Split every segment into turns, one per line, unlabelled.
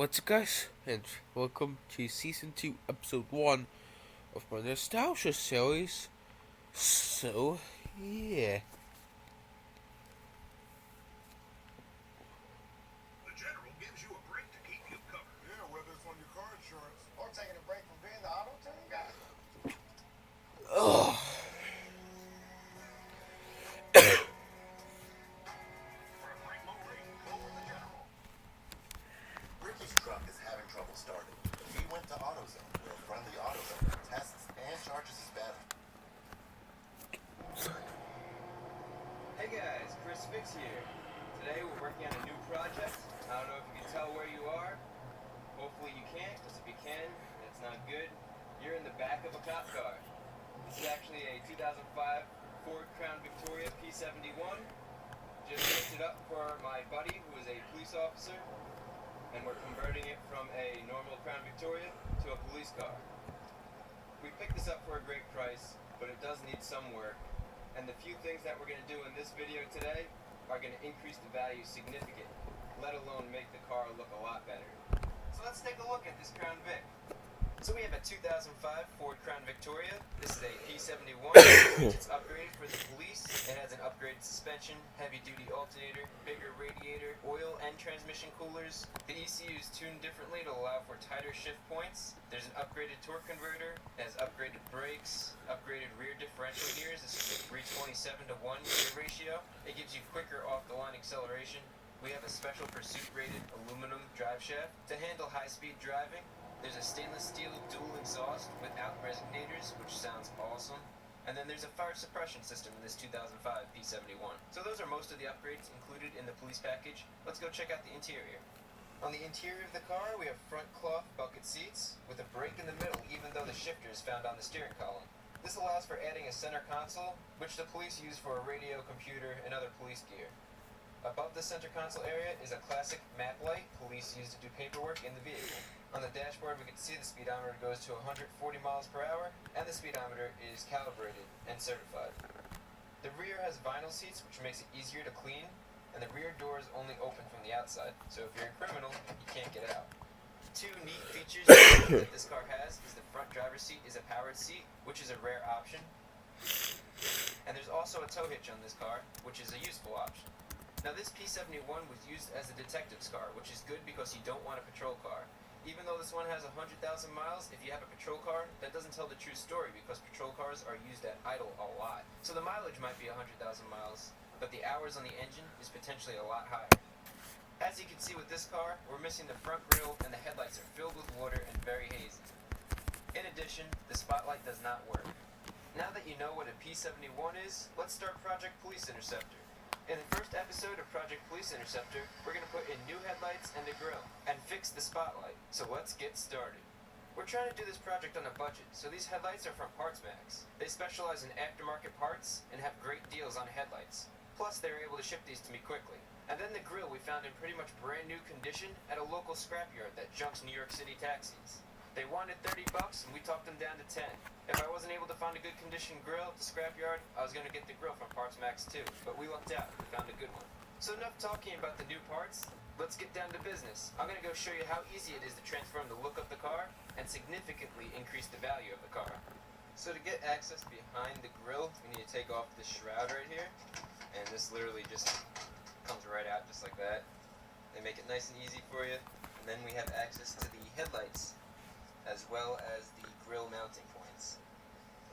What's up, guys, and welcome to Season 2, Episode 1 of my Nostalgia series. So, yeah.
The General gives you a break to keep you covered.
Yeah, whether it's on your car insurance.
Or taking a break from being the auto tune guy.
Ugh.
For a Primo rate, go for the General.
Ricky's truck is having trouble starting. He went to AutoZone, where a friendly AutoZone tests and charges his battery.
Hey guys, Chris Fix here. Today we're working on a new project. I don't know if you can tell where you are. Hopefully you can't, because if you can, that's not good. You're in the back of a cop car. This is actually a 2005 Ford Crown Victoria P71. Just picked it up for my buddy who is a police officer, and we're converting it from a normal Crown Victoria to a police car. We picked this up for a great price, but it does need some work. And the few things that we're going to do in this video today are going to increase the value significantly, let alone make the car look a lot better. So let's take a look at this Crown Vic. So we have a 2005 Ford Crown Victoria. This is a P71. It's upgraded for the police. It has an upgraded suspension, heavy-duty alternator, bigger radiator, oil and transmission coolers. The ECU is tuned differently to allow for tighter shift points. There's an upgraded torque converter. It has upgraded brakes, upgraded rear differential gears. This is a 327 to 1 gear ratio. It gives you quicker off-the-line acceleration. We have a special pursuit-rated aluminum drive shaft to handle high-speed driving. There's a stainless steel dual exhaust without resignators, which sounds awesome. And then there's a fire suppression system in this 2005 P71. So those are most of the upgrades included in the police package. Let's go check out the interior. On the interior of the car, we have front cloth bucket seats with a brake in the middle, even though the shifter is found on the steering column. This allows for adding a center console, which the police use for a radio, computer, and other police gear. Above the center console area is a classic map light police use to do paperwork in the vehicle. On the dashboard, we can see the speedometer goes to 140 miles per hour, and the speedometer is calibrated and certified. The rear has vinyl seats, which makes it easier to clean, and the rear doors only open from the outside, so if you're a criminal, you can't get out. Two neat features that this car has is the front driver's seat is a powered seat, which is a rare option. And there's also a tow hitch on this car, which is a useful option. Now this P71 was used as a detective's car, which is good because you don't want a patrol car. Even though this one has 100,000 miles, if you have a patrol car, that doesn't tell the true story because patrol cars are used at idle a lot. So the mileage might be 100,000 miles, but the hours on the engine is potentially a lot higher. As you can see with this car, we're missing the front grille and the headlights are filled with water and very hazy. In addition, the spotlight does not work. Now that you know what a P71 is, let's start Project Police Interceptor. In the first episode of Project Police Interceptor, we're going to put in new headlights and a grille, and fix the spotlight. So let's get started. We're trying to do this project on a budget, so these headlights are from PartsMax. They specialize in aftermarket parts and have great deals on headlights. Plus, they were able to ship these to me quickly. And then the grille we found in pretty much brand new condition at a local scrapyard that junks New York City taxis. They wanted $30 and we talked them down to 10. If I wasn't able to find a good condition grill at the scrapyard, I was going to get the grill from PartsMax too, but we lucked out. We found a good one. So enough talking about the new parts. Let's get down to business. I'm going to go show you how easy it is to transform the look of the car and significantly increase the value of the car. So to get access behind the grill, we need to take off this shroud right here, and this literally just comes right out just like that. They make it nice and easy for you, and then we have access to the headlights as well as the grill mounting points.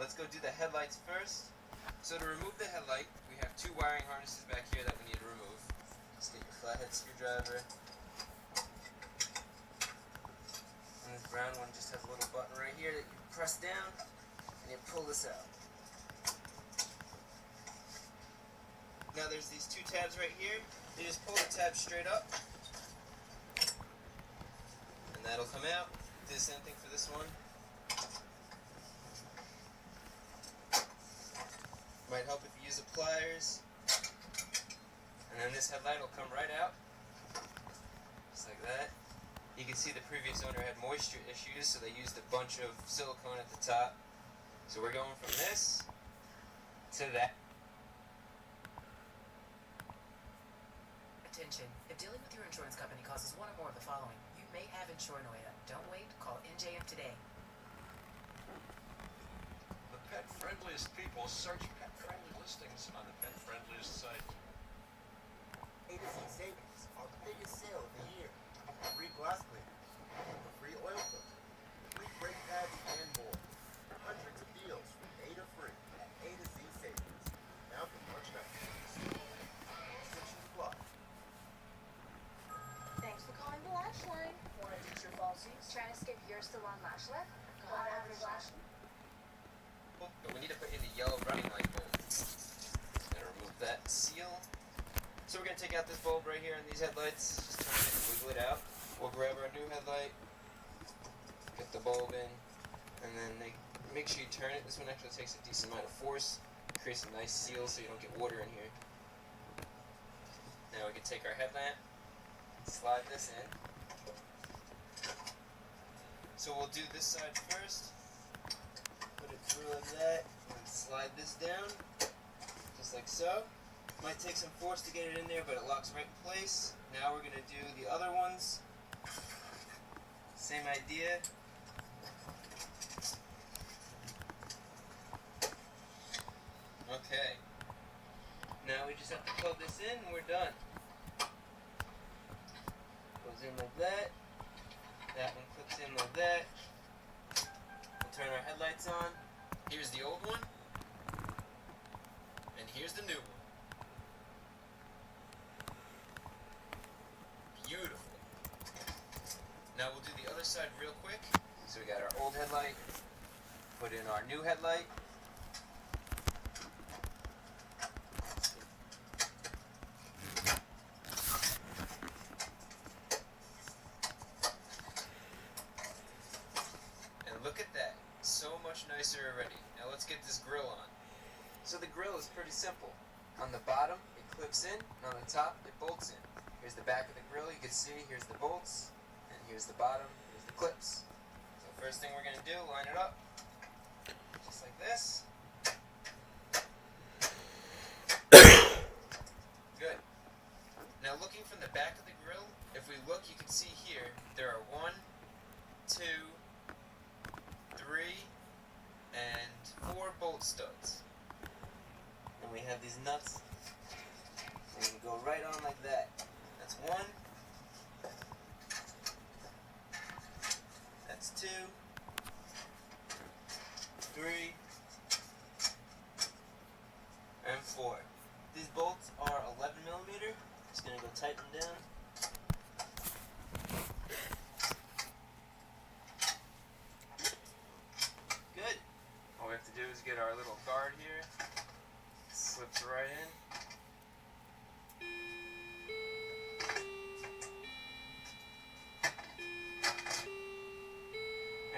Let's go do the headlights first. So to remove the headlight, we have two wiring harnesses back here that we need to remove. Just get your flathead screwdriver. And this brown one just has a little button right here that you press down and you pull this out. Now there's these two tabs right here. You just pull the tab straight up and that'll come out. Do the same thing for this one. Might help if you use the pliers. And then this headlight will come right out. Just like that. You can see the previous owner had moisture issues, so they used a bunch of silicone at the top. So we're going from this to that.
Attention. If dealing with your insurance company causes one or more of the following, you may have Chornoya. Don't wait, call NJM today.
The pet-friendliest people search pet-friendly listings on the pet-friendliest site.
A to Z Savings, our biggest sale of the year. Free glass cleaner, a free oil filter, free brake pads, and more. Hundreds of deals from A to free at A to Z Savings. Now for March 19th. Restrictions apply.
Thanks for calling the Lash Line.
Want to ditch your falsies?
Trying to skip your salon lash lift? Go on average lash.
But we need to put in the yellow running light bulb. Gonna remove that seal. So we're gonna take out this bulb right here in these headlights. Just turn it and wiggle it out. We'll grab our new headlight, get the bulb in, and then make sure you turn it. This one actually takes a decent amount of force. Creates a nice seal so you don't get water in here. Now we can take our headlamp, slide this in. So we'll do this side first. Put it through like that, and slide this down, just like so. Might take some force to get it in there, but it locks right in place. Now we're gonna do the other ones. Same idea. Okay. Now we just have to plug this in and we're done. Goes in like that. That one clips in like that. We'll turn our headlights on. Here's the old one. And here's the new one. Beautiful. Now we'll do the other side real quick. So we got our old headlight. Put in our new headlight. Look at that. So much nicer already. Now let's get this grill on. So the grill is pretty simple. On the bottom, it clips in, and on the top, it bolts in. Here's the back of the grill, you can see, here's the bolts, and here's the bottom, here's the clips. So first thing we're going to do, line it up, just like this. Good. Now looking from the back of the grill, if we look, you can see here, there are 1, 2, 3, and 4 bolt studs. And we have these nuts. We're going to go right on like that. That's 1. That's 2. 3. And 4. These bolts are 11 millimeter. Just going to go tighten them down. Good. All we have to do is get our little guard here. Slips right in.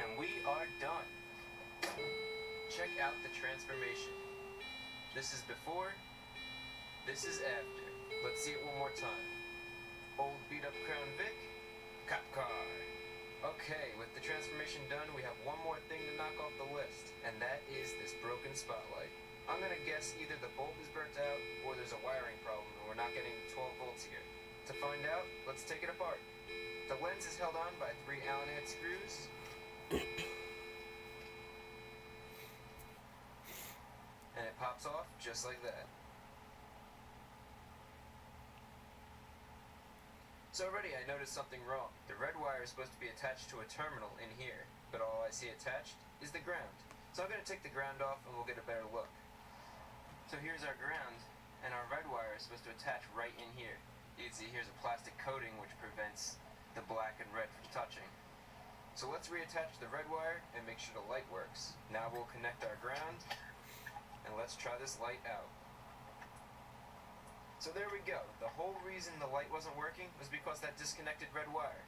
And we are done. Check out the transformation. This is before, this is after. Let's see it one more time. Old beat up Crown Vic, cop car. Okay, with the transformation done, we have one more thing to knock off the list, and that is this broken spotlight. I'm gonna guess either the bulb is burnt out, or there's a wiring problem, and we're not getting 12 volts here. To find out, let's take it apart. The lens is held on by 3 Allen head screws. And it pops off just like that. So already I noticed something wrong. The red wire is supposed to be attached to a terminal in here, but all I see attached is the ground. So I'm going to take the ground off and we'll get a better look. So here's our ground, and our red wire is supposed to attach right in here. You can see here's a plastic coating which prevents the black and red from touching. So let's reattach the red wire and make sure the light works. Now we'll connect our ground, and let's try this light out. So there we go. The whole reason the light wasn't working was because that disconnected red wire.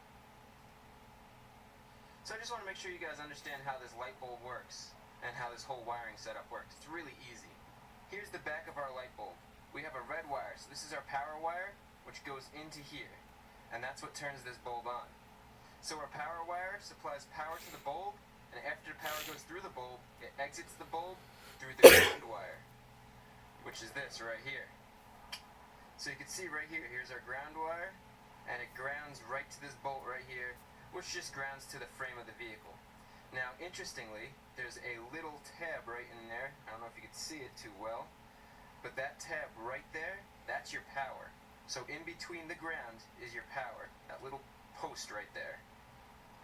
So I just want to make sure you guys understand how this light bulb works and how this whole wiring setup works. It's really easy. Here's the back of our light bulb. We have a red wire, so this is our power wire, which goes into here, and that's what turns this bulb on. So our power wire supplies power to the bulb, and after power goes through the bulb, it exits the bulb through the ground wire, which is this right here. So you can see right here, here's our ground wire, and it grounds right to this bolt right here, which which just grounds to the frame of the vehicle. Now, interestingly, there's a little tab right in there. I don't know if you can see it too well, but that tab right there, that's your power. So in between the ground is your power, that little post right there.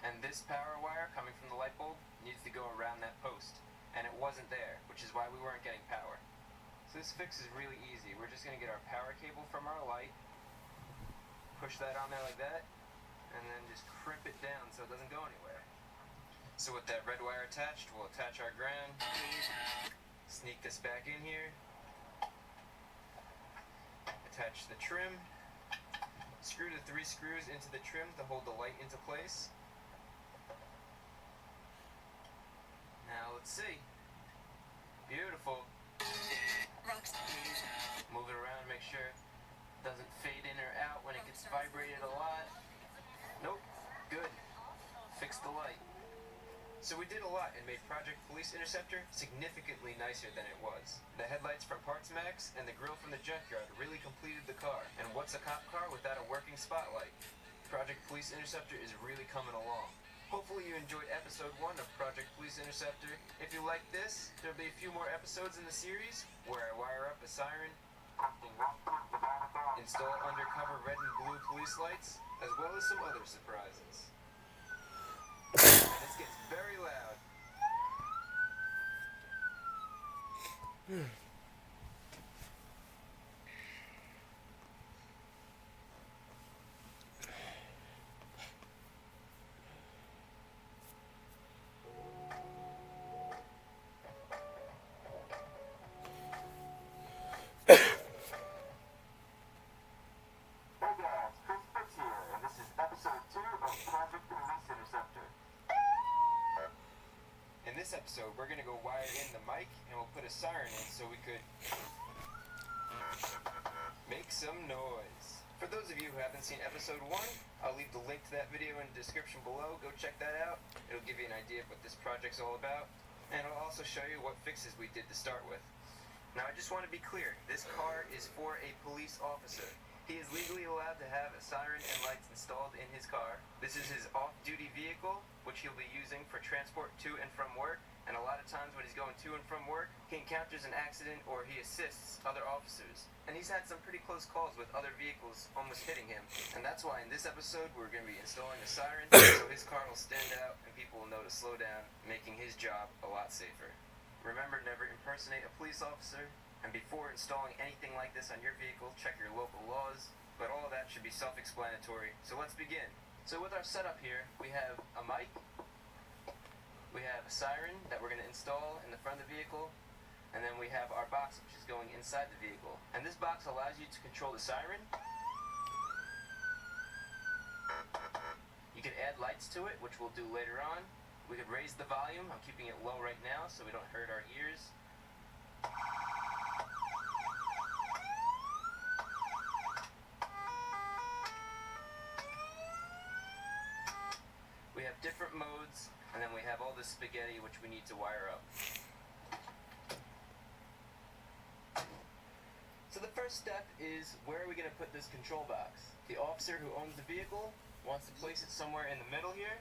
And this power wire coming from the light bulb needs to go around that post. And it wasn't there, which is why we weren't getting power. So this fix is really easy. We're just going to get our power cable from our light, push that on there like that, and then just crimp it down so it doesn't go anywhere. So with that red wire attached, we'll attach our ground, sneak this back in here, attach the trim, screw the 3 screws into the trim to hold the light into place. Now let's see. Beautiful. Move it around, make sure it doesn't fade in or out when it gets vibrated a lot. Nope. Good. Fix the light. So we did a lot and made Project Police Interceptor significantly nicer than it was. The headlights from PartsMax and the grille from the junkyard really completed the car. And what's a cop car without a working spotlight? Project Police Interceptor is really coming along. Hopefully you enjoyed episode 1 of Project Police Interceptor. If you like this, there'll be a few more episodes in the series where I wire up a siren, install undercover red and blue police lights, as well as some other surprises. And this gets very loud. In this episode, we're going to go wire in the mic and we'll put a siren in so we could make some noise. For those of you who haven't seen episode 1, I'll leave the link to that video in the description below. Go check that out. It'll give you an idea of what this project's all about. And it'll also show you what fixes we did to start with. Now I just want to be clear, this car is for a police officer. He is legally allowed to have a siren and lights installed in his car. This is his off-duty vehicle, which he'll be using for transport to and from work. And a lot of times when he's going to and from work, he encounters an accident or he assists other officers. And he's had some pretty close calls with other vehicles almost hitting him. And that's why in this episode we're going to be installing a siren so his car will stand out and people will know to slow down, making his job a lot safer. Remember, never impersonate a police officer. And before installing anything like this on your vehicle, check your local laws. But all of that should be self-explanatory. So let's begin. So with our setup here, we have a mic, we have a siren that we're going to install in the front of the vehicle, and then we have our box which is going inside the vehicle. And this box allows you to control the siren. You can add lights to it, which we'll do later on. We could raise the volume. I'm keeping it low right now so we don't hurt our ears. We have different modes, and then we have all this spaghetti which we need to wire up. So the first step is, where are we going to put this control box? The officer who owns the vehicle wants to place it somewhere in the middle here.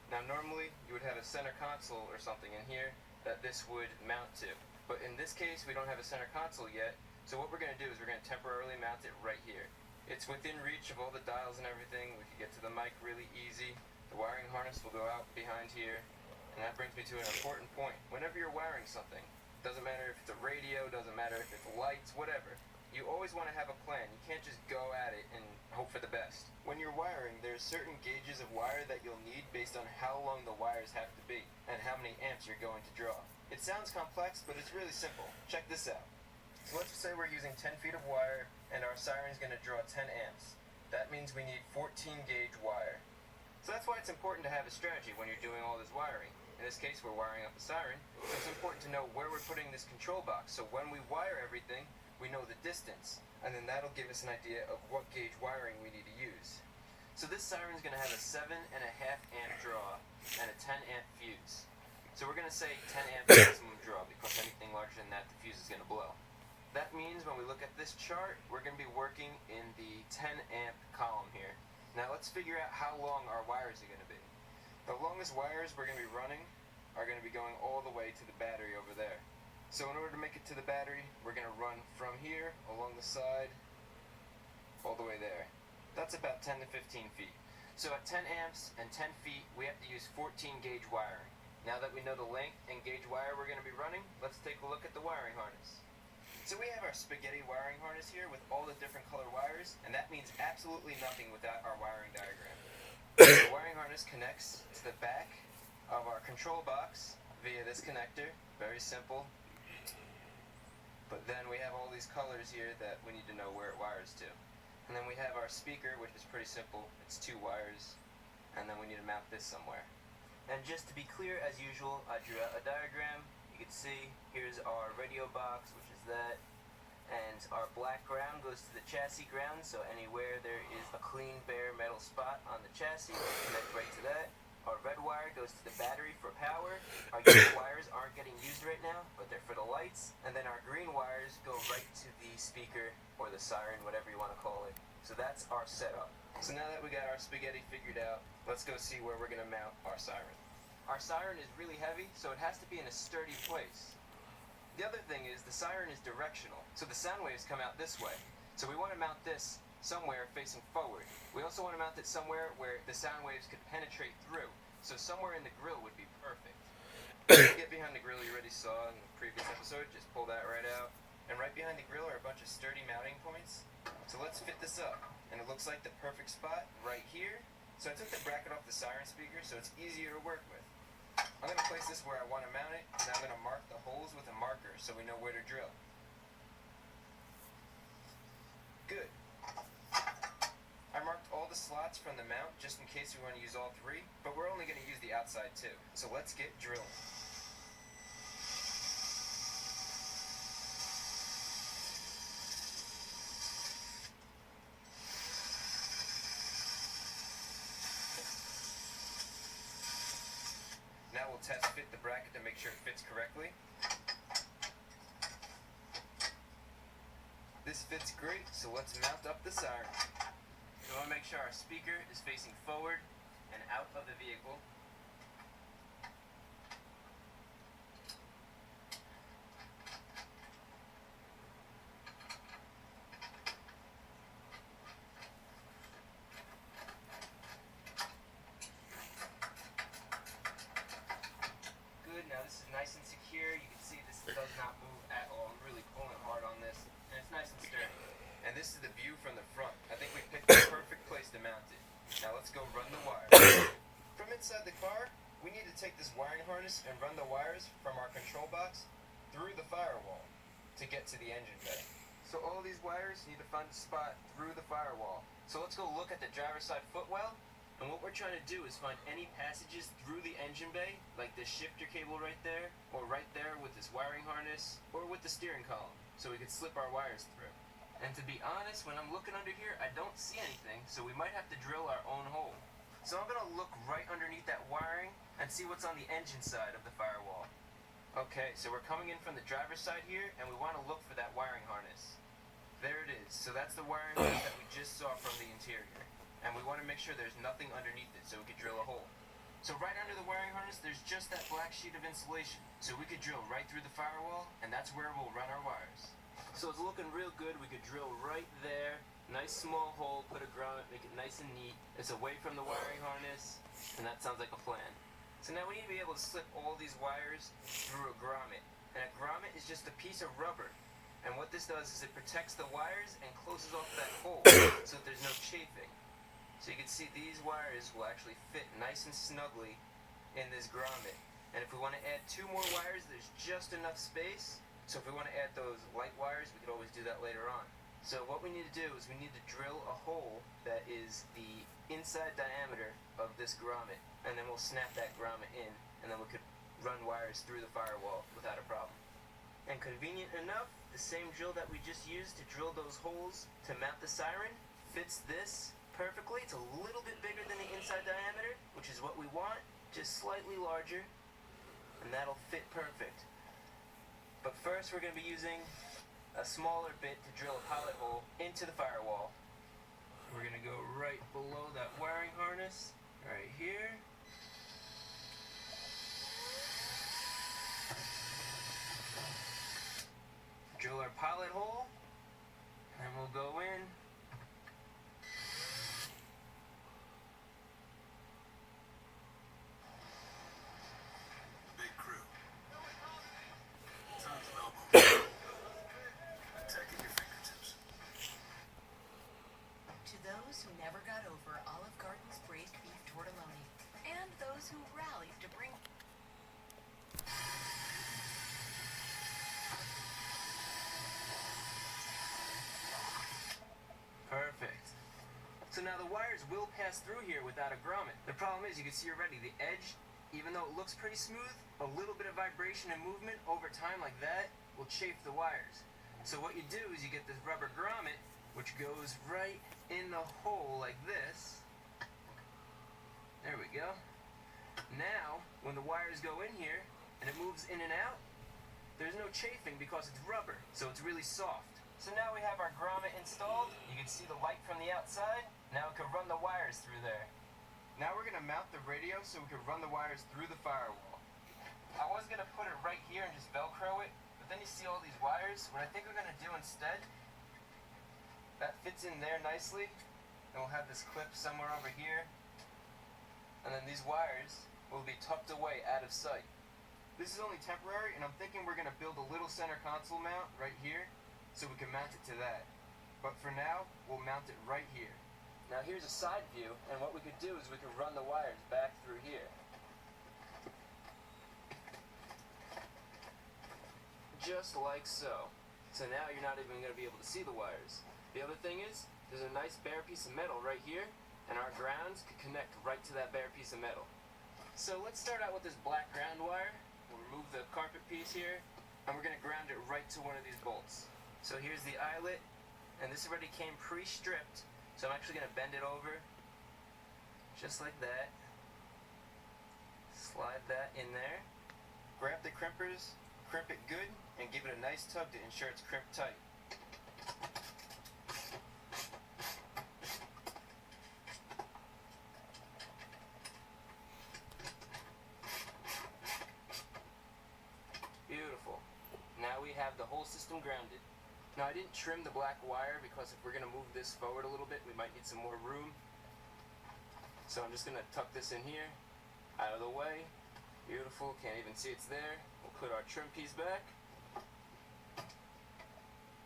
Now normally you would have a center console or something in here that this would mount to. But in this case we don't have a center console yet, so what we're going to do is we're going to temporarily mount it right here. It's within reach of all the dials and everything. We can get to the mic really easy. The wiring harness will go out behind here. And that brings me to an important point. Whenever you're wiring something, doesn't matter if it's a radio, doesn't matter if it's lights, whatever, you always want to have a plan. You can't just go at it and hope for the best. When you're wiring, there's certain gauges of wire that you'll need based on how long the wires have to be and how many amps you're going to draw. It sounds complex, but it's really simple. Check this out. So let's say we're using 10 feet of wire and our siren's going to draw 10 amps. That means we need 14 gauge wire. So that's why it's important to have a strategy when you're doing all this wiring. In this case, we're wiring up a siren, so it's important to know where we're putting this control box. So when we wire everything, we know the distance, and then that'll give us an idea of what gauge wiring we need to use. So this siren's going to have a 7.5 amp draw and a 10 amp fuse. So we're going to say 10 amp maximum draw, because anything larger than that, the fuse is going to blow. That means when we look at this chart, we're going to be working in the 10 amp column here. Now let's figure out how long our wires are going to be. longest wires we're going to be running are going to be going all the way to the battery over there. So in order to make it to the battery, we're going to run from here along the side all the way there. That's about 10 to 15 feet. So at 10 amps and 10 feet, we have to use 14 gauge wiring. Now that we know the length and gauge wire we're going to be running, let's take a look at the wiring harness. So we have our spaghetti wiring harness here with all the different color wires, and that means absolutely nothing without our wiring diagram. The wiring harness connects to the back of our control box via this connector. Very simple. But then we have all these colors here that we need to know where it wires to. And then we have our speaker, which is pretty simple. It's 2 wires. And then we need to mount this somewhere. And just to be clear, as usual, I drew out a diagram. You can see, here's our radio box, which is that. And our black ground goes to the chassis ground, so anywhere there is a clean, bare metal spot on the chassis, we connect right to that. Our red wire goes to the battery for power. Our yellow wires aren't getting used right now, but they're for the lights. And then our green wires go right to the speaker or the siren, whatever you want to call it. So that's our setup. So now that we got our spaghetti figured out, let's go see where we're going to mount our siren. Our siren is really heavy, so it has to be in a sturdy place. The other thing is the siren is directional, so the sound waves come out this way. So we want to mount this somewhere facing forward. We also want to mount it somewhere where the sound waves could penetrate through. So somewhere in the grill would be perfect. Get behind the grill you already saw in the previous episode, just pull that right out. And right behind the grill are a bunch of sturdy mounting points. So let's fit this up. And it looks like the perfect spot right here. So I took the bracket off the siren speaker so it's easier to work with. I'm going to place this where I want to mount it, and I'm going to mark the holes with a marker so we know where to drill. Good. I marked all the slots from the mount just in case we want to use all 3, but we're only going to use the outside too. So let's get drilling. Now we'll test fit the bracket to make sure it fits correctly. This fits great, so let's mount up the siren. We want to make sure our speaker is facing forward and out of the vehicle. Good, now this is nice and secure. You can see this does not move at all. I'm really pulling hard on this, and it's nice and sturdy. And this is the view from the front. I think we picked the perfect place to mount it. Now let's go run the wires. From inside the car, we need to take this wiring harness and run the wires from our control box through the firewall to get to the engine bay. So all these wires need to find a spot through the firewall. So let's go look at the driver's side footwell. And what we're trying to do is find any passages through the engine bay, like this shifter cable right there, or right there with this wiring harness, or with the steering column, so we could slip our wires through. And to be honest, when I'm looking under here, I don't see anything, so we might have to drill our own hole. So I'm going to look right underneath that wiring and see what's on the engine side of the firewall. Okay, so we're coming in from the driver's side here, and we want to look for that wiring harness. There it is. So that's the wiring harness that we just saw from the interior. And we want to make sure there's nothing underneath it so we could drill a hole. So right under the wiring harness, there's just that black sheet of insulation. So we could drill right through the firewall, and that's where we'll run our wires. So it's looking real good. We could drill right there. Nice small hole, put a grommet, make it nice and neat. It's away from the wiring harness, and that sounds like a plan. So now we need to be able to slip all these wires through a grommet. And a grommet is just a piece of rubber. And what this does is it protects the wires and closes off that hole so that there's no chafing. So you can see these wires will actually fit nice and snugly in this grommet. And if we want to add 2 more wires, there's just enough space. So if we want to add those light wires, we could always do that later on. So what we need to do is we need to drill a hole that is the inside diameter of this grommet. And then we'll snap that grommet in, and then we could run wires through the firewall without a problem. And convenient enough, the same drill that we just used to drill those holes to mount the siren fits this perfectly. It's a little bit bigger than the inside diameter, which is what we want, just slightly larger, and that'll fit perfect. But first we're going to be using a smaller bit to drill a pilot hole into the firewall. We're going to go right below that wiring harness, right here.
those who rallied to bring
Perfect. So now the wires will pass through here without a grommet. The problem is, you can see already the edge, even though it looks pretty smooth, a little bit of vibration and movement over time like that will chafe the wires. So what you do is you get this rubber grommet, which goes right in the hole like this. There we go. Now, when the wires go in here and it moves in and out, there's no chafing because it's rubber, so it's really soft. So now we have our grommet installed. You can see the light from the outside. Now we can run the wires through there. Now we're gonna mount the radio so we can run the wires through the firewall. I was gonna put it right here and just Velcro it, but then you see all these wires. What I think we're gonna do instead, that fits in there nicely, and we'll have this clip somewhere over here, and then these wires will be tucked away out of sight. This is only temporary, and I'm thinking we're gonna build a little center console mount right here, so we can mount it to that. But for now, we'll mount it right here. Now here's a side view, and what we could do is we could run the wires back through here. Just like so. So now you're not even going to be able to see the wires. The other thing is, there's a nice bare piece of metal right here, and our grounds could connect right to that bare piece of metal. So let's start out with this black ground wire. We'll remove the carpet piece here, and we're going to ground it right to one of these bolts. So here's the eyelet, and this already came pre-stripped, so I'm actually going to bend it over, just like that. Slide that in there. Grab the crimpers, crimp it good, and give it a nice tug to ensure it's crimped tight. Beautiful. Now we have the whole system grounded. Now I didn't trim the black wire because if we're going to move this forward a little bit, we might need some more room. So I'm just going to tuck this in here, out of the way. Beautiful, can't even see it's there. We'll put our trim piece back.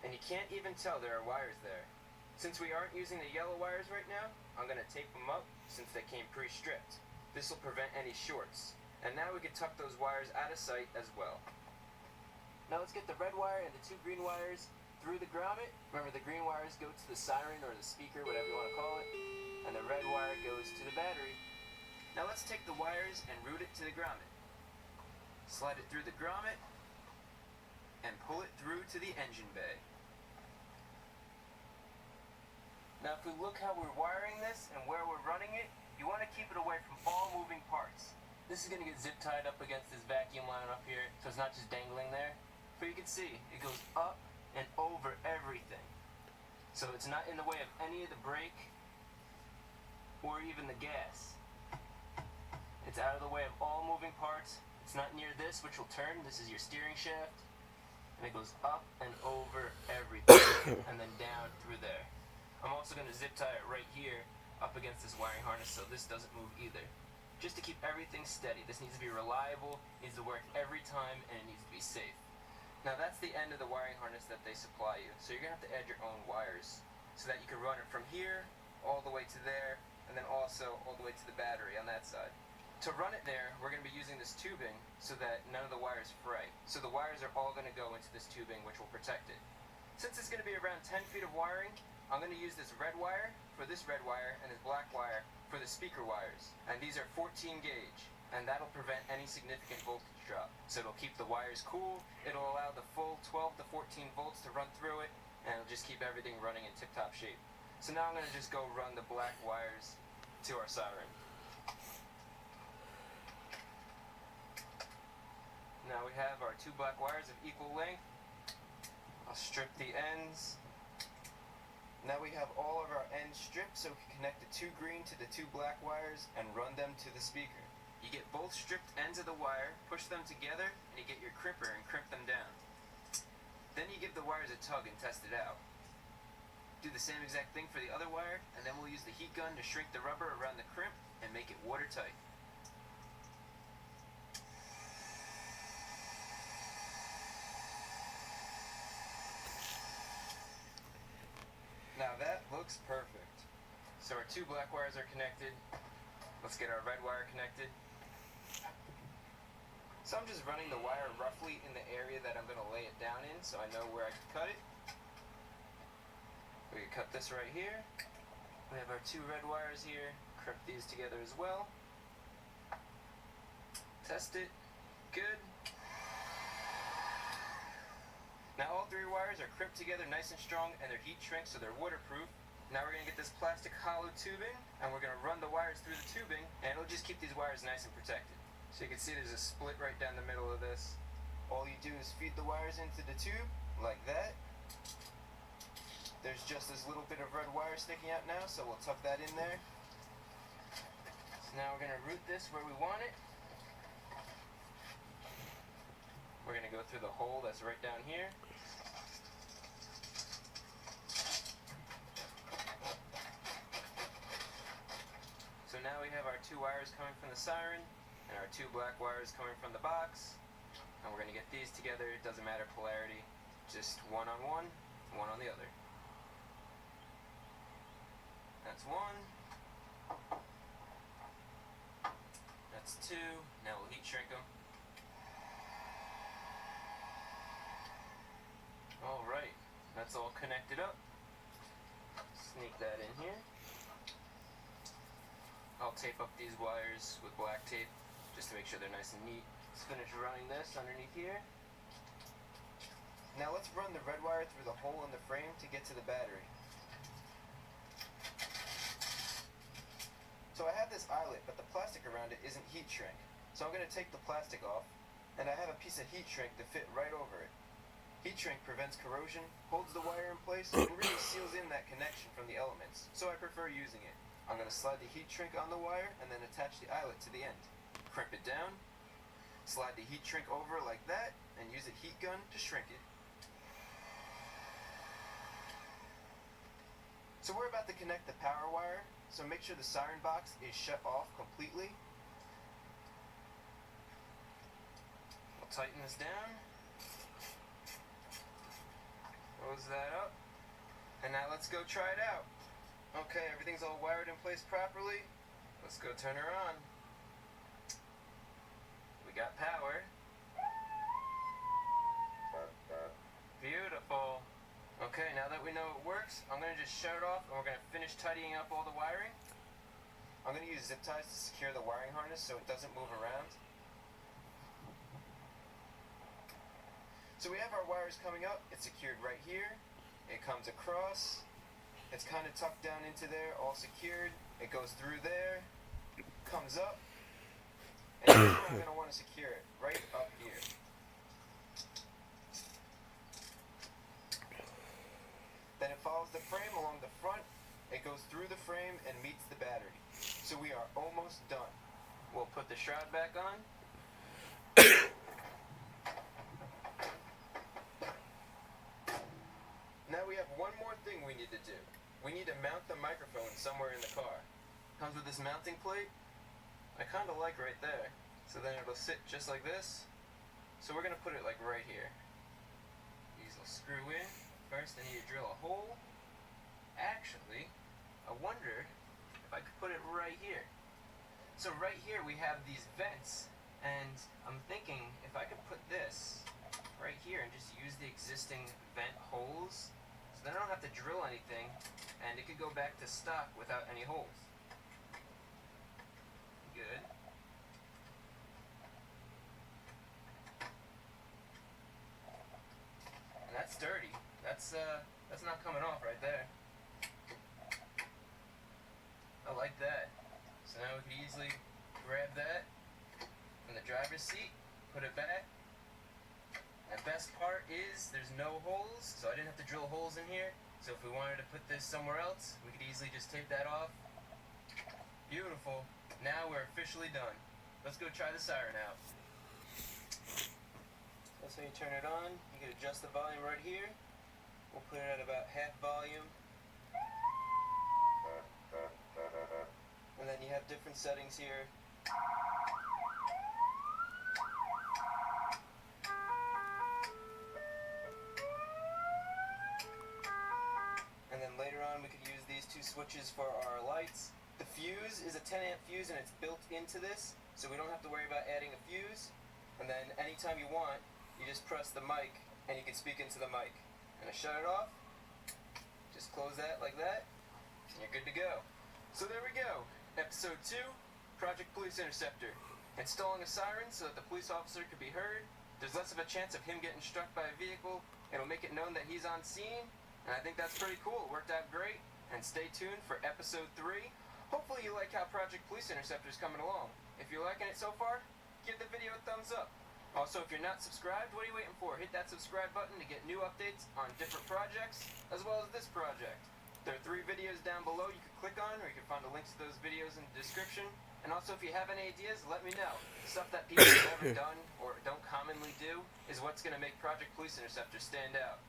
And you can't even tell there are wires there. Since we aren't using the yellow wires right now, I'm going to tape them up since they came pre-stripped. This will prevent any shorts. And now we can tuck those wires out of sight as well. Now let's get the red wire and the two green wires through the grommet. Remember, the green wires go to the siren or the speaker, whatever you want to call it, and the red wire goes to the battery. Now let's take the wires and route it to the grommet. Slide it through the grommet and pull it through to the engine bay. Now if we look how we're wiring this and where we're running it, you want to keep it away from all moving parts. This is going to get zip tied up against this vacuum line up here, so it's not just dangling there. But you can see, it goes up and over everything. So it's not in the way of any of the brake or even the gas. It's out of the way of all moving parts. It's not near this, which will turn. This is your steering shaft. And it goes up and over everything and then down through there. I'm also going to zip tie it right here up against this wiring harness so this doesn't move either. Just to keep everything steady. This needs to be reliable, needs to work every time, and it needs to be safe. Now that's the end of the wiring harness that they supply you. So you're going to have to add your own wires so that you can run it from here all the way to there, and then also all the way to the battery on that side. To run it there, we're going to be using this tubing so that none of the wires fray. So the wires are all going to go into this tubing, which will protect it. Since it's going to be around 10 feet of wiring, I'm going to use this red wire for this red wire and this black wire for the speaker wires. And these are 14 gauge, and that'll prevent any significant voltage drop. So it'll keep the wires cool, it'll allow the full 12 to 14 volts to run through it, and it'll just keep everything running in tip-top shape. So now I'm going to just go run the black wires to our siren. Now we have our two black wires of equal length. I'll strip the ends. Now we have all of our ends stripped so we can connect the two green to the two black wires and run them to the speaker. You get both stripped ends of the wire, push them together, and you get your crimper and crimp them down. Then you give the wires a tug and test it out. Do the same exact thing for the other wire, and then we'll use the heat gun to shrink the rubber around the crimp and make it watertight. Now that looks perfect. So our two black wires are connected. Let's get our red wire connected. So I'm just running the wire roughly in the area that I'm going to lay it down in so I know where I can cut it. We can cut this right here. We have our 2 red wires here. Crimp these together as well. Test it. Good. Now all 3 wires are crimped together nice and strong and they're heat shrink so they're waterproof. Now we're going to get this plastic hollow tubing and we're going to run the wires through the tubing and it'll just keep these wires nice and protected. So you can see there's a split right down the middle of this. All you do is feed the wires into the tube like that. There's just this little bit of red wire sticking out now, so we'll tuck that in there. So now we're going to route this where we want it. We're going to go through the hole that's right down here. So now we have our 2 wires coming from the siren and our 2 black wires coming from the box. And we're going to get these together. It doesn't matter polarity, just one on one, one on the other. That's 1. That's 2. Now we'll heat shrink them. Alright, that's all connected up. Sneak that in here. I'll tape up these wires with black tape just to make sure they're nice and neat. Let's finish running this underneath here. Now let's run the red wire through the hole in the frame to get to the battery. So I have this eyelet, but the plastic around it isn't heat shrink. So I'm going to take the plastic off, and I have a piece of heat shrink to fit right over it. Heat shrink prevents corrosion, holds the wire in place, and really seals in that connection from the elements, so I prefer using it. I'm going to slide the heat shrink on the wire, and then attach the eyelet to the end. Crimp it down, slide the heat shrink over like that, and use a heat gun to shrink it. So we're about to connect the power wire, so make sure the siren box is shut off completely. We'll tighten this down. Close that up. And now let's go try it out. Okay, everything's all wired in place properly. Let's go turn her on. We got power. Beautiful. Okay, now that we know it works, I'm going to just shut it off and we're going to finish tidying up all the wiring. I'm going to use zip ties to secure the wiring harness so it doesn't move around. So we have our wires coming up. It's secured right here. It comes across. It's kind of tucked down into there, all secured. It goes through there, comes up, and here's where I'm going to want to secure it, right up here. Then it follows the frame along the front. It goes through the frame and meets the battery. So we are almost done. We'll put the shroud back on. Now we have one more thing we need to do. We need to mount the microphone somewhere in the car. Comes with this mounting plate. I kind of like right there. So then it'll sit just like this. So we're going to put it like right here. These will screw in. First I need to drill a hole. Actually, I wonder if I could put it right here. So right here we have these vents. And I'm thinking if I could put this right here and just use the existing vent holes, so then I don't have to drill anything, and it could go back to stock without any holes. Good. And that's dirty. That's not coming off right there. I like that. So now we can easily grab that from the driver's seat, put it back. The best part is there's no holes, so I didn't have to drill holes in here. So if we wanted to put this somewhere else, we could easily just tape that off. Beautiful. Now we're officially done. Let's go try the siren out. That's how you turn it on. You can adjust the volume right here. We'll put it at about half volume. And then you have different settings here. And then later on we could use these two switches for our lights. The fuse is a 10 amp fuse and it's built into this, so we don't have to worry about adding a fuse. And then anytime you want, you just press the mic and you can speak into the mic. And I shut it off, just close that like that, and you're good to go. So there we go. Episode 2, Project Police Interceptor. Installing a siren so that the police officer could be heard. There's less of a chance of him getting struck by a vehicle. It'll make it known that he's on scene. And I think that's pretty cool. It worked out great. And stay tuned for episode 3. Hopefully you like how Project Police Interceptor is coming along. If you're liking it so far, give the video a thumbs up. Also, if you're not subscribed, what are you waiting for? Hit that subscribe button to get new updates on different projects, as well as this project. There are 3 videos down below you can click on, or you can find the links to those videos in the description. And also, if you have any ideas, let me know. Stuff that people have never done or don't commonly do is what's going to make Project Police Interceptor stand out.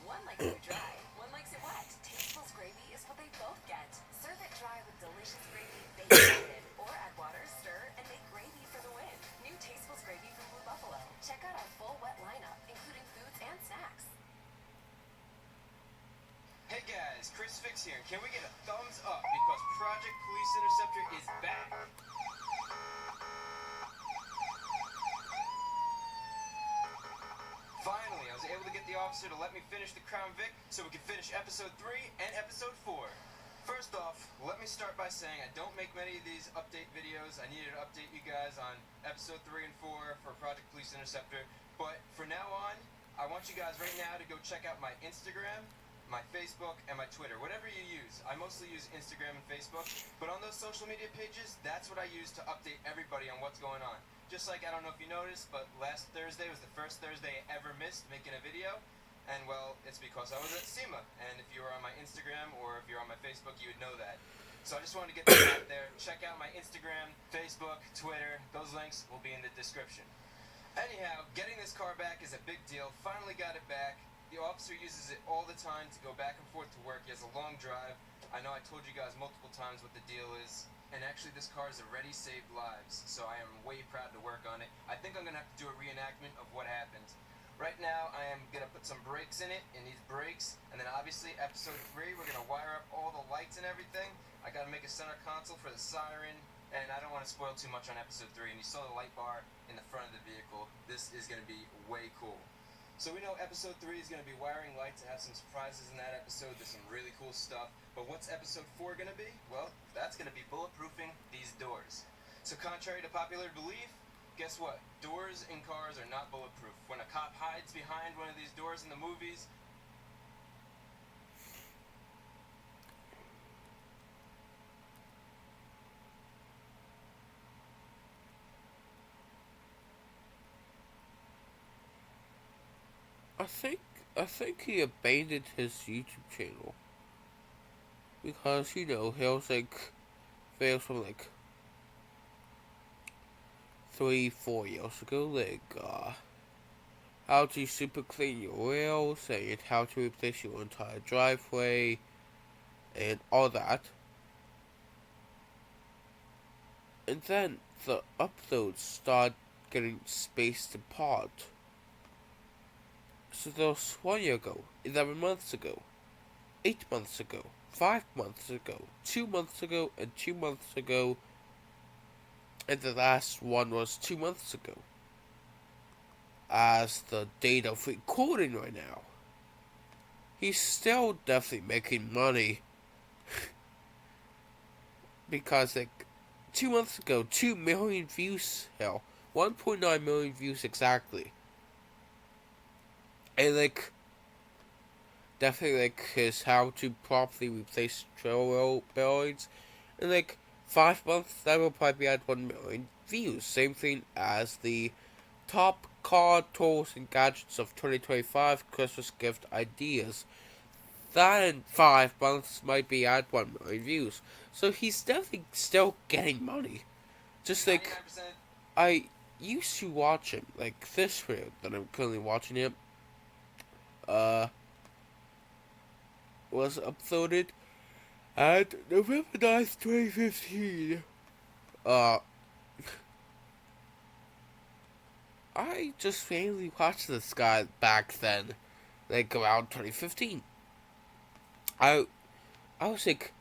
One likes it dry, one likes it wet. Tasteful's gravy is what they both get. Serve it dry with delicious gravy baked in, or add water, stir, and make gravy for the win. New Tasteful's gravy from Blue Buffalo. Check out our full wet lineup, including foods and snacks.
Hey guys, Chris Fix here. Can we get a thumbs up because Project Police Interceptor is back? Finally, I was able to get the officer to let me finish the Crown Vic so we could finish episode 3 and episode 4. First off, let me start by saying I don't make many of these update videos. I needed to update you guys on episode 3 and 4 for Project Police Interceptor. But for now on, I want you guys right now to go check out my Instagram, my Facebook, and my Twitter. Whatever you use. I mostly use Instagram and Facebook. But on those social media pages, that's what I use to update everybody on what's going on. Just like, I don't know if you noticed, but last Thursday was the first Thursday I ever missed making a video. And, well, it's because I was at SEMA. And if you were on my Instagram or if you're on my Facebook, you would know that. So I just wanted to get that out there. Check out my Instagram, Facebook, Twitter. Those links will be in the description. Anyhow, getting this car back is a big deal. Finally got it back. The officer uses it all the time to go back and forth to work. He has a long drive. I know I told you guys multiple times what the deal is. And actually, this car has already saved lives, so I am way proud to work on it. I think I'm going to have to do a reenactment of what happened. Right now, I am going to put some brakes in it. It needs brakes. And then obviously, episode 3, we're going to wire up all the lights and everything. I got to make a center console for the siren. And I don't want to spoil too much on episode 3. And you saw the light bar in the front of the vehicle. This is going to be way cool. So we know episode 3 is going to be wiring lights. I have some surprises in that episode. There's some really cool stuff. But what's episode 4 going to be? Well, that's going to be bulletproofing these doors. So contrary to popular belief, guess what? Doors in cars are not bulletproof. When a cop hides behind one of these doors in the movies,
I think he abandoned his YouTube channel because he was like videos from like 3-4 years ago, like how to super clean your wheels and how to replace your entire driveway and all that. And then the uploads start getting spaced apart. So there was 1 year ago, 11 months ago, 8 months ago, 5 months ago, 2 months ago, and 2 months ago, and the last one was 2 months ago. As the date of recording right now, he's still definitely making money. Because like 2 months ago, 2 million views, hell, 1.9 million views exactly. And like, definitely like his how to properly replace trail bearings. In like 5 months, that will probably be at 1 million views. Same thing as the top car tools and gadgets of 2025 Christmas gift ideas. That in 5 months might be at 1 million views. So he's definitely still getting money. Just like,
99%.
I used to watch him, like this video that I'm currently watching him. Was uploaded, And November 9th, 2015, I just mainly watched this guy back then, like around 2015. I was like,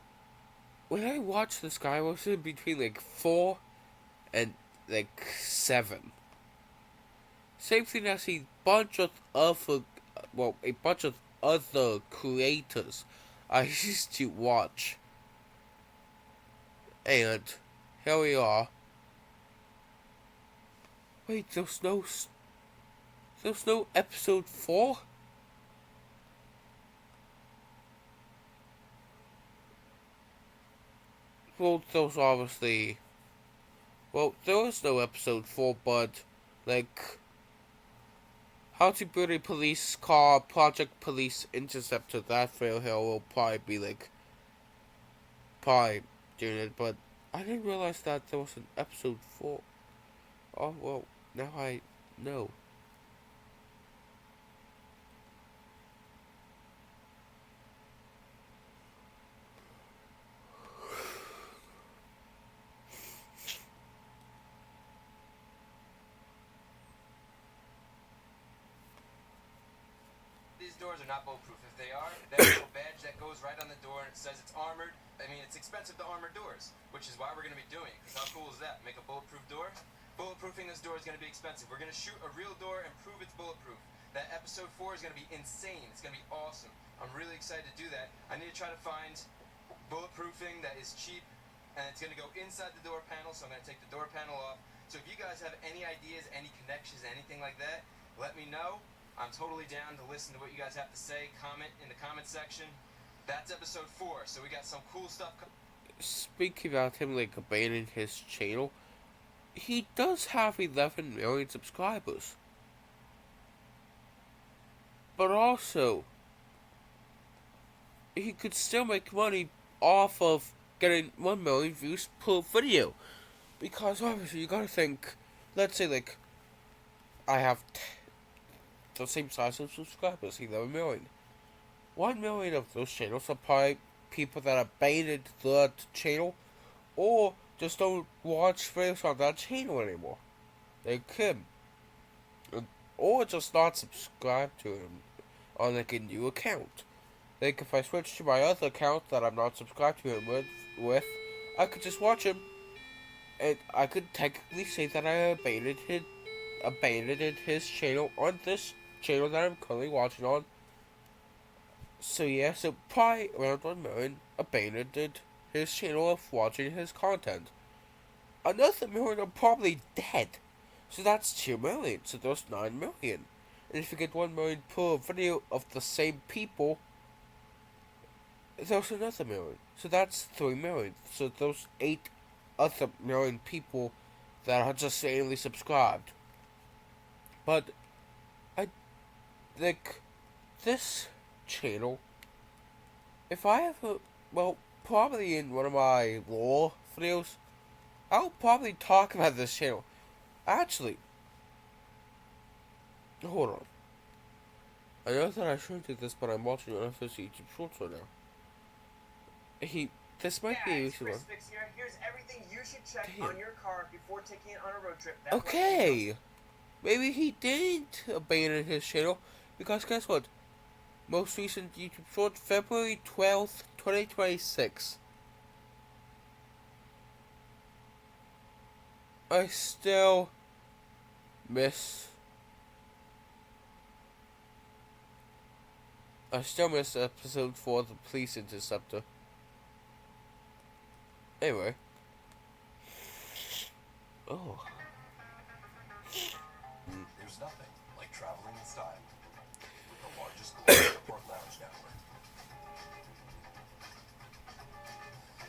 when I watched this guy, I was in between like 4 and like 7. Same thing as a bunch of other creators I used to watch. And here we are. Wait, there's no episode 4? Well, there was obviously... Well, there was no episode 4, but, like... How to build a police car, Project Police Interceptor, that fail here will probably be, like... Probably doing it, but I didn't realize that there was an episode 4. Oh, well, now I know.
These doors are not bulletproof. If they are, there's a little badge that goes right on the door and it says it's armored. I mean, it's expensive to armor doors, which is why we're going to be doing it. Because how cool is that? Make a bulletproof door? Bulletproofing this door is going to be expensive. We're going to shoot a real door and prove it's bulletproof. That episode 4 is going to be insane. It's going to be awesome. I'm really excited to do that. I need to try to find bulletproofing that is cheap, and it's going to go inside the door panel, so I'm going to take the door panel off. So if you guys have any ideas, any connections, anything like that, let me know. I'm totally down to listen to what you guys have to say. Comment in the comment section. That's episode 4, so we got some cool stuff.
Speaking about him, like, abandoning his channel, he does have 11 million subscribers. But also, he could still make money off of getting 1 million views per video. Because obviously, you gotta think, let's say, like, I have the same size of subscribers, 11 million. 1 million of those channels are probably people that abandoned that channel, or just don't watch videos on that channel anymore. Like him. Or just not subscribe to him on like a new account. Like if I switch to my other account that I'm not subscribed to him with, I could just watch him, and I could technically say that I abandoned his channel on this channel that I'm currently watching on. So yeah, so probably around 1 million abandoned his channel of watching his content. Another million are probably dead. So that's 2 million, so there's 9 million. And if you get 1 million per video of the same people, there's another million. So that's 3 million. So there's 8 other million people that are just randomly subscribed. But I like this channel. If I ever, well, probably in one of my lore videos, I'll probably talk about this channel. Actually, hold on. I know that I shouldn't do this, but I'm watching one of his YouTube shorts right now. This might be a useful one.
Here's everything you should check
Damn.
on your car before taking it on a road trip.
Okay, maybe he didn't abandon his channel, because guess what? Most recent YouTube short, February 12th, 2026. I still miss episode 4 of the Police Interceptor. Anyway. Oh.
There's nothing like traveling in style with the largest global airport lounge network.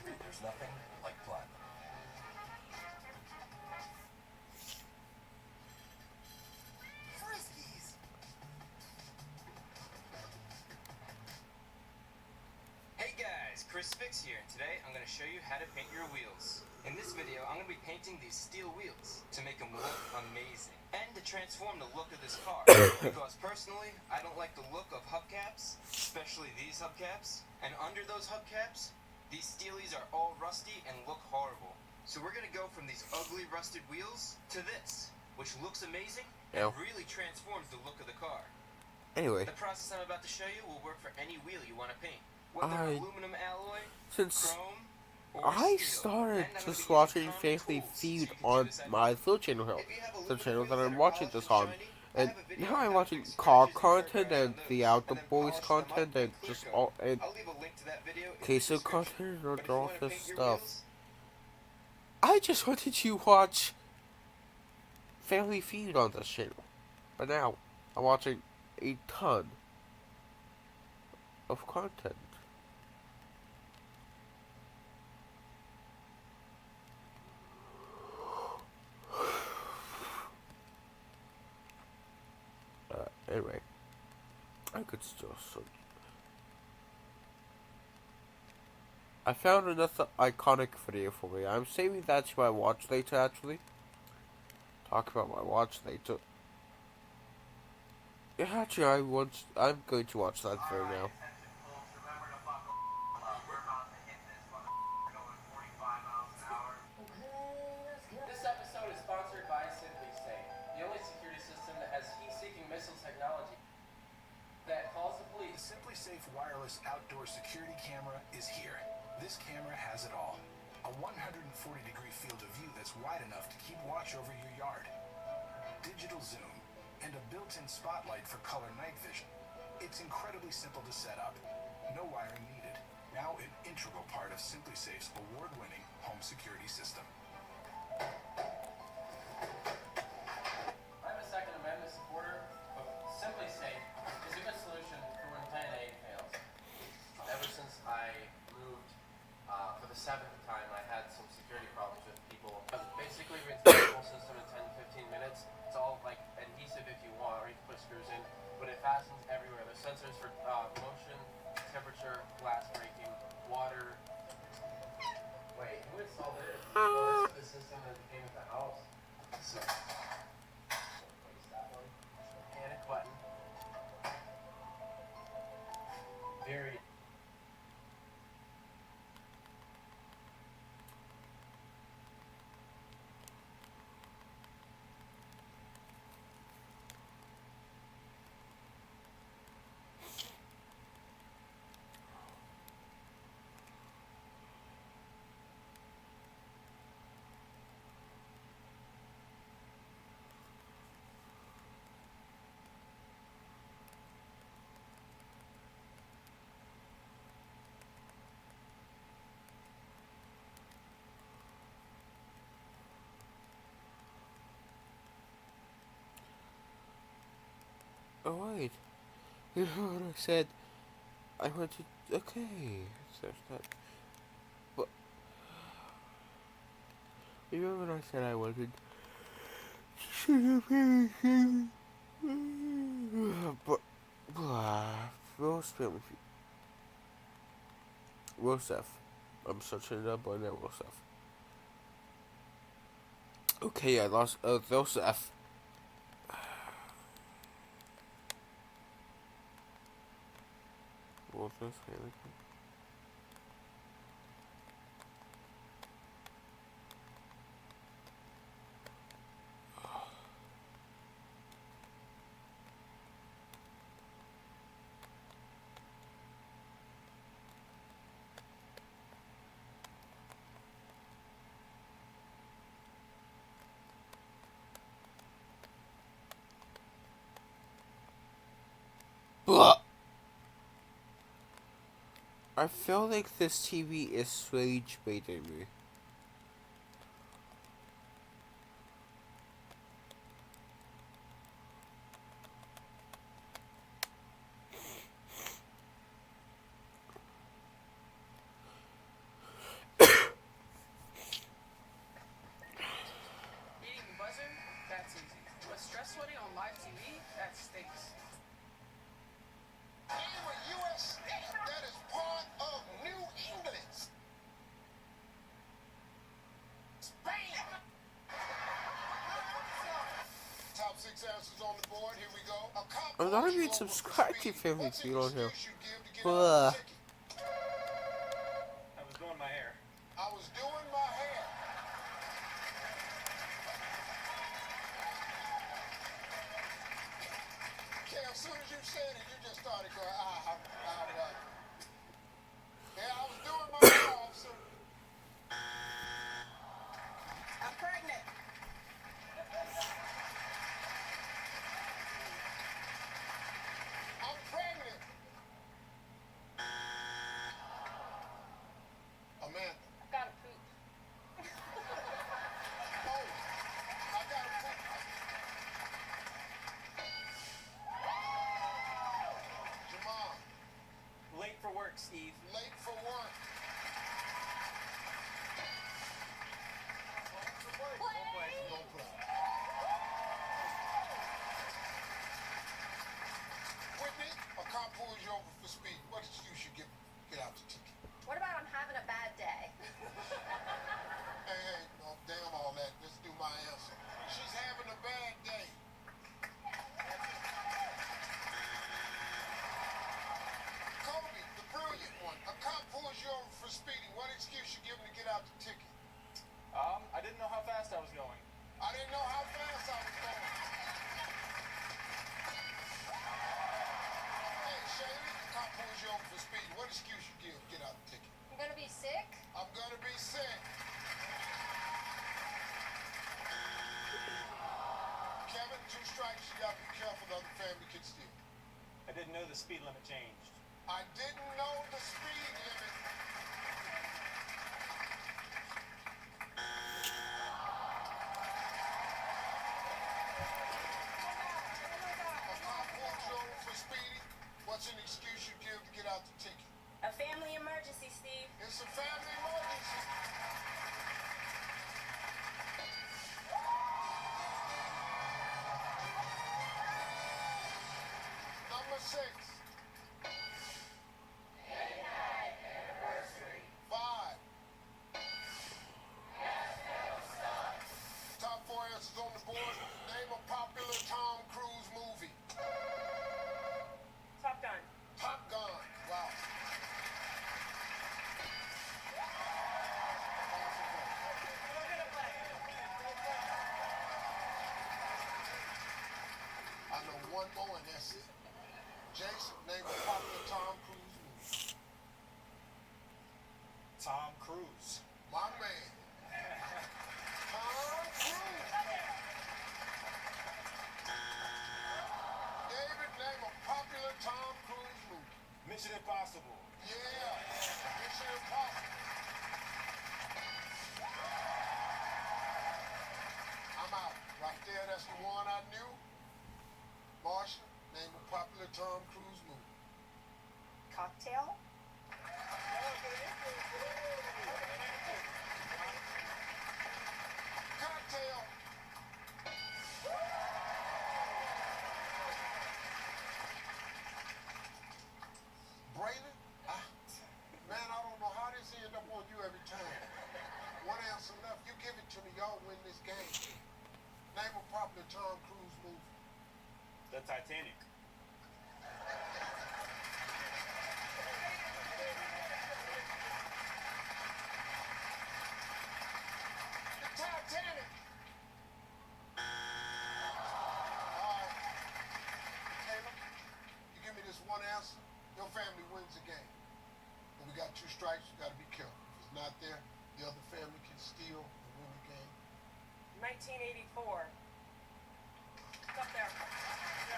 There's nothing like platinum.
Friskies!
Hey guys, Chris Fix here, and today I'm going to show you how to paint your wheels. In this video, I'm going to be painting these steel wheels to make them look amazing, and to transform the look of this car. Because personally, I don't like the look of hubcaps, especially these hubcaps, and under those hubcaps, These steelies are all rusty and look horrible. So we're gonna go from these ugly rusted wheels to this, which looks amazing and really transforms the look of the car.
Anyway,
The process I'm about to show you will work for any wheel you want to paint. Whether aluminum alloy,
since
chrome, or
I
steel.
started
And I'm
just
gonna be
watching
using common
Family
tools
Feud
so you can
on
do this at
my
home.
Phil channel,
If you have
the
aluminum
channel that
wheels
I'm
are
watching
polished
this
and
on.
shiny, I
And
have a video
now
on
I'm
how to
watching
fix
car
scratches and burn
content
marks
and
on
the
those,
Out the
and then
Boys
polish them up
content
with
and
clear
just
coat.
all and
I'll leave a link to that video in the
queso
description.
content
But
and
if you
all
wanna
this
paint your
stuff.
wheels,
I just wanted to watch Family Feud on this channel, but now I'm watching a ton of content. Anyway, I could still search. I found another iconic video for me. I'm saving that to my watch later, actually. Talk about my watch later. Yeah, actually, I'm going to watch that video now.
This episode is sponsored by SimpliSafe, the only security system that has heat-seeking missile technology that calls the police.
The SimpliSafe wireless outdoor security camera is here. This camera has it all. A 140-degree field of view that's wide enough to keep watch over your yard. Digital zoom, and a built-in spotlight for color night vision. It's incredibly simple to set up. No wiring needed. Now an integral part of SimpliSafe's award-winning home security system.
I'm a Second Amendment supporter, but SimpliSafe is a good solution for when plan A fails. Ever since I moved for the 7th time, I had some security problems with people. Basically, we installed the whole system in 10-15 minutes. It's all like adhesive if you want, or you can put screws in, but it fastens everywhere. There's sensors for motion, temperature, glass breaking, water. Wait, who installed it? Oh, this is the system that came with the house. So, place that one. Panic button. Very.
Oh wait, you know what I said? I went to there's that. But you remember when I said I wanted but roast family feud. Rosef. I'm searching it up on that Rosef. Okay, I lost Rosef. Rosef family feud. Blah. I feel like this TV is rage baiting me.
Eating buzzard? That's easy. But stress sweating on live TV? That stinks.
We're a U.S. state that is part of New England. Spain. Top 6 answers on the board. Here we go. A cop
I'm not
pulls you
even
over for
subscribed to
speed.
Family
What's an
Feud on here.
excuse you give to get out of
Blah.
the ticket?
I was going
said it, you just started going, right. Yeah, I was doing my job, officer.
I'm pregnant.
I'm pregnant. Amanda.
I've got to poop.
Oh, I got a poop. Jamal,
Late for work, Steve.
late for work. Don't play. Whitney, a cop pulls you over for speed. What excuse you give? Get out the ticket.
What about I'm having a bad day?
Hey, no, damn all that. Let's do my answer. She's having a bad day. Kobe, the brilliant one. A cop pulls you over for speeding. What excuse you give him to get out the ticket?
I didn't know how fast I was going.
I didn't know how fast I was going. Hey, Shaylee, the cop pulls you over for speeding. What excuse you give? Get out the ticket.
I'm gonna be sick.
I'm gonna be sick. Kevin, 2 strikes. You gotta be careful. The other family can steal.
I didn't know the speed limit changed.
I didn't know the speed limit. A cop pulls you over for speeding. What's an excuse you give to get out the ticket?
A family emergency, Steve.
It's a family emergency. Number 6. 5. Top 4 answers on the board. Name a popular Tom Cruise movie.
Top Gun.
Top Gun. Wow. I know one more and that's it. Jason, name a popular Tom Cruise movie.
Tom Cruise.
My man. Tom Cruise. David, name a popular Tom Cruise movie.
Mission Impossible.
Yeah. Mission Impossible. I'm out. Right there, that's the one I knew. Marsha, name a popular Tom Cruise movie.
Cocktail.
Cocktail. Braylon, man, I don't know how this end up on you every time. One answer left. You give it to me. Y'all win this game. Name a popular Tom Cruise movie.
The Titanic.
The Titanic. All right. Caleb, you give me this one answer, your family wins the game. But we got 2 strikes, you gotta be careful. If it's not there, the other family can steal and win the game.
1984. It's up there.
1984.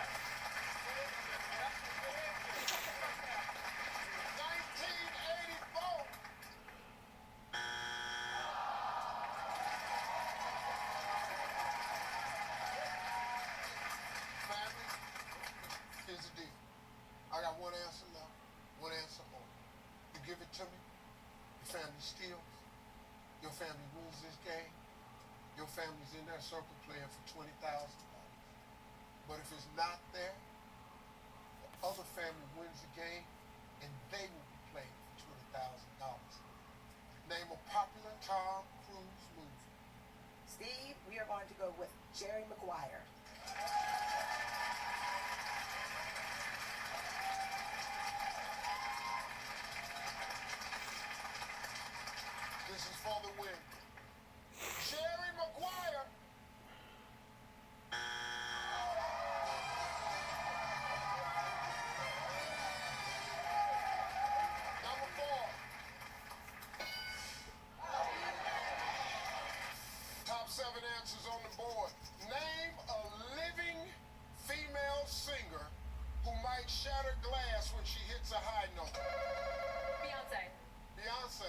Family, here's the deal. I got one answer left, one answer only. You give it to me, your family steals, your family wins this game, your family's in that circle playing for $20,000. But if it's not there, the other family wins the game and they will be playing for $20,000. Name a popular Tom Cruise movie.
Steve, we are going to go with Jerry Maguire.
This is for the win. Jerry Maguire. 7 answers on the board. Name a living female singer who might shatter glass when she hits a high note.
Beyonce.
Beyonce.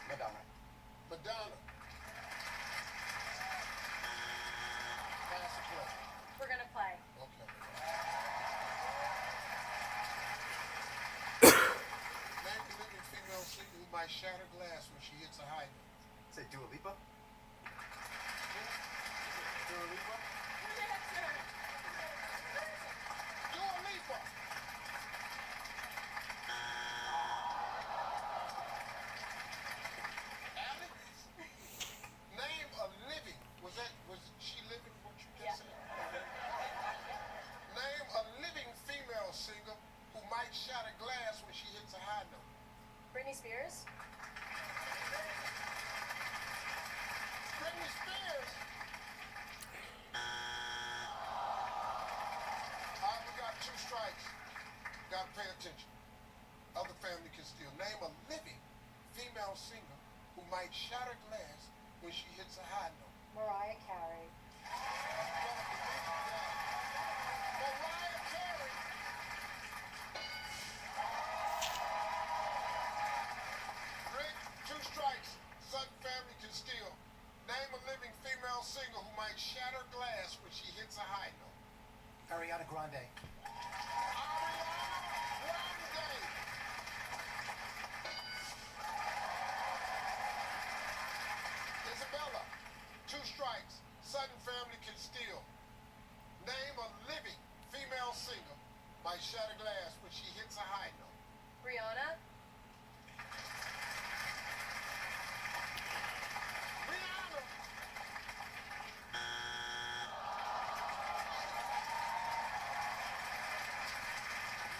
Madonna.
Madonna. Pass or play?
We're gonna play.
Okay. Name a living female singer who might shatter glass when she hits a high note.
Say Dua Lipa.
Dua Lipa? Dua Lipa! Alex? Name a living. Was she living what you just said? Name a living female singer who might shatter glass when she hits a high note.
Britney Spears.
Britney Spears. All right, we got 2 strikes. Gotta pay attention. Other family can steal. Name a living female singer who might shatter glass when she hits a high note.
Mariah Carey.
Mariah Carey. Rick, 2 strikes. Sutton family can steal. Name a living female singer who might shatter glass when she hits a high note.
Ariana Grande.
Ariana Grande. Isabella, 2 strikes. Sutton family can steal. Name a living female singer might shatter glass when she hits a high note.
Rihanna.
Rihanna.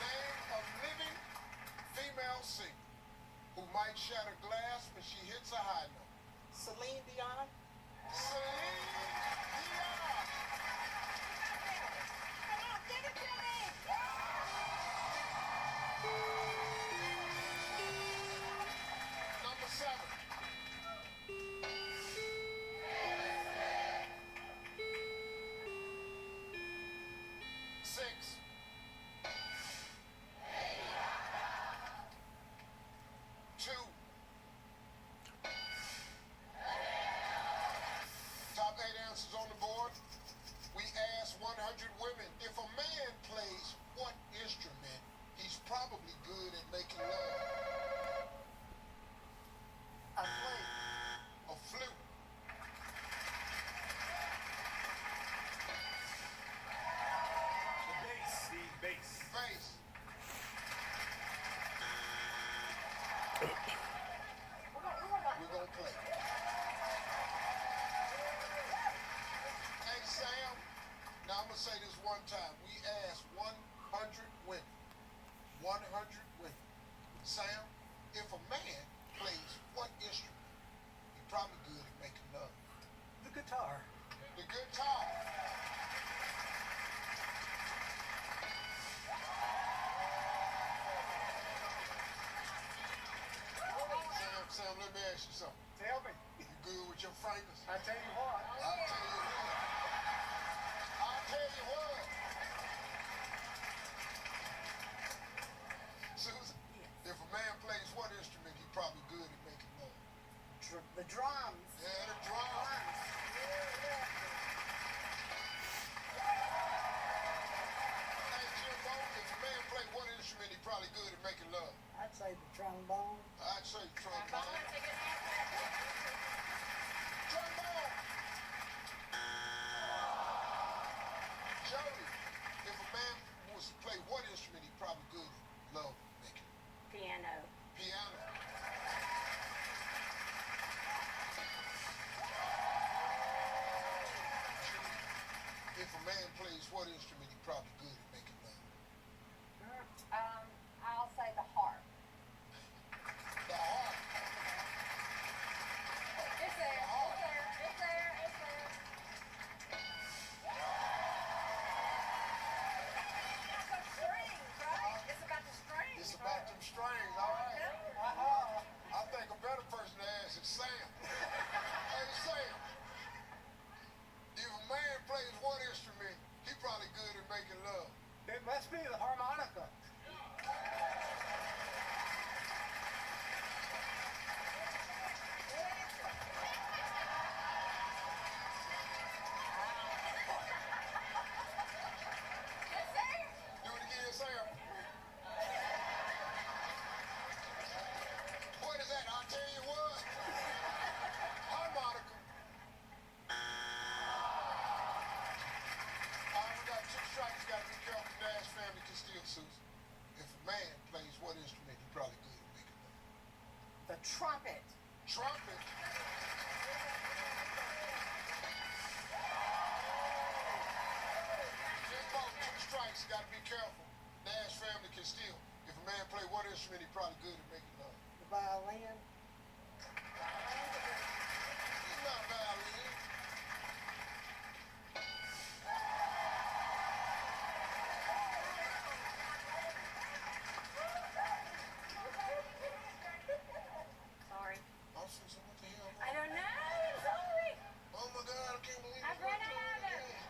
Name a living female singer who might shatter glass when she hits a high note.
Celine Dion.
Celine Dion.
Come on, give it to me.
Number 7. Six. Two. Top 8 answers on the board. We asked 100 women, if a man plays what instrument, he's probably good at making love.
A flute.
A flute.
The bass, Steve, bass.
Bass. We're gonna play. Hey Sam, now I'm gonna say this one time. We asked 100 women. 100 women. Sam, if a man plays what instrument, he's probably good at making love.
The guitar.
The guitar. Sam, let me ask you something.
Tell me.
You good with your fingers?
I tell you what.
I'll tell you what. I'll tell you what. Susan, if a man plays what instrument, he's probably good at making love.
The drums.
Yeah, the drums. Hey, Jimbo, if a man play what instrument, he probably good at making love.
I'd say the trombone.
I'd say trombone.
Take it half.
Trombone. Jody, if a man was to play what instrument, he probably good at love making.
Piano.
Piano. If a man plays what instrument, he probably good at making love.
I'll say the harp.
The harp.
It's there. It's there. It's there. It's there. It's the strings, right? It's about the strings.
It's about them strings, all right. I Trumpet. Just about 2 strikes, you gotta be careful. Nash family can steal. If a man play one instrument, he probably good at making love.
The violin.
He's not a violin.
Sorry.
I'm saying, what the hell?
I don't know. Sorry.
Oh my God, I can't believe
I've
it's
run
what you're
out of
doing again.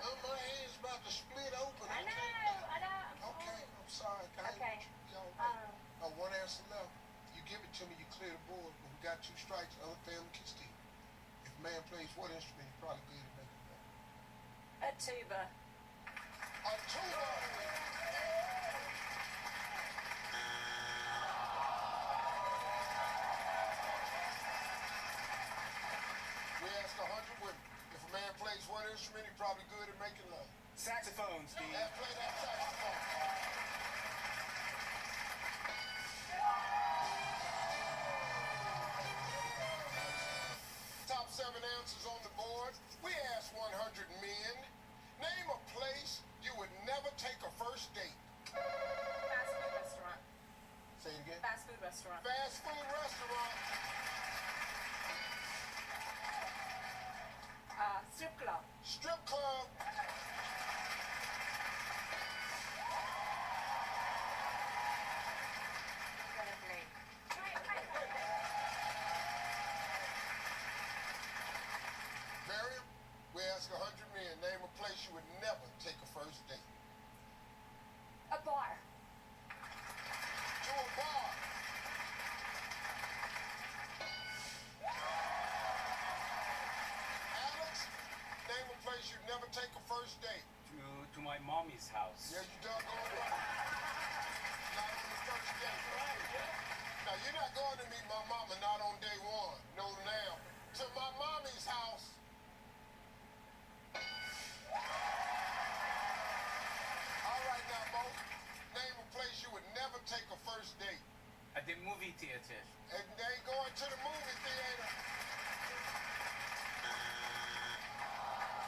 Oh, my hand's about to split open.
I
can't-
know. I know.
Okay, I'm sorry.
Okay.
Y'all, one answer left. You give it to me, you clear the board. But we got 2 strikes, the other family can steal. If a man plays what instrument, he's probably good at making love.
A tuba.
A tuba. We ask 100 women. If a man plays what instrument, he's probably good at making love.
Saxophone, Steve.
Yeah, play that saxophone. Top 7 answers on the board. We asked 100 men. Name a place you would never take a first date.
Fast food restaurant.
Say it again.
Fast food restaurant.
Fast food restaurant.
Strip club.
Strip club.
Probably.
Miriam, we ask 100 men. Name a place you would never take a first date.
A bar.
To a bar. Alex, name a place you'd never take a first date.
To my mommy's house.
Yeah, you doggone right. Not on the first date. Now, you're not going to meet my mama not on day 1. No, now. To my mommy's house. All right, now, Mo. Name a place you would never take a first date.
At the movie theater.
And they ain't going to the movie theater.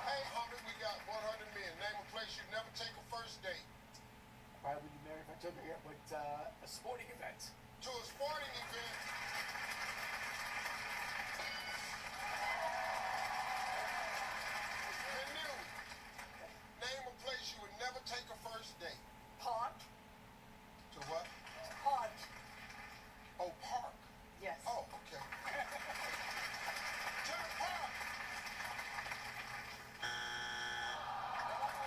Hey, homie, we got 100 men. Name a place you'd never take a first date.
Probably would be married if I took her here, but a sporting event.
To a sporting event. Canoe. Name a place you would never take a first date.
Park.
To what?
Park.
Oh, park.
Yes.
Oh, okay. To the park.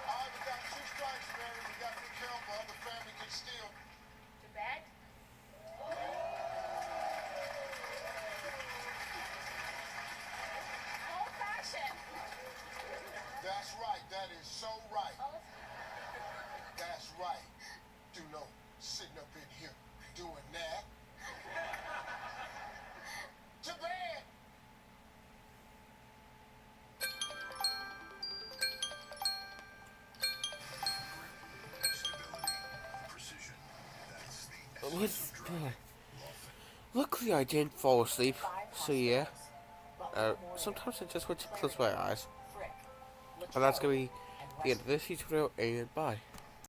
All right, we got 2 strikes, Mary. We got to be careful. Other family can steal.
To bed. Old fashioned.
That's right. That is so right. That's right. Do no sitting up in here doing that. To bed.
Luckily, I didn't fall asleep, so yeah. Sometimes I just want to close my eyes. But that's gonna be the end of this tutorial, and bye.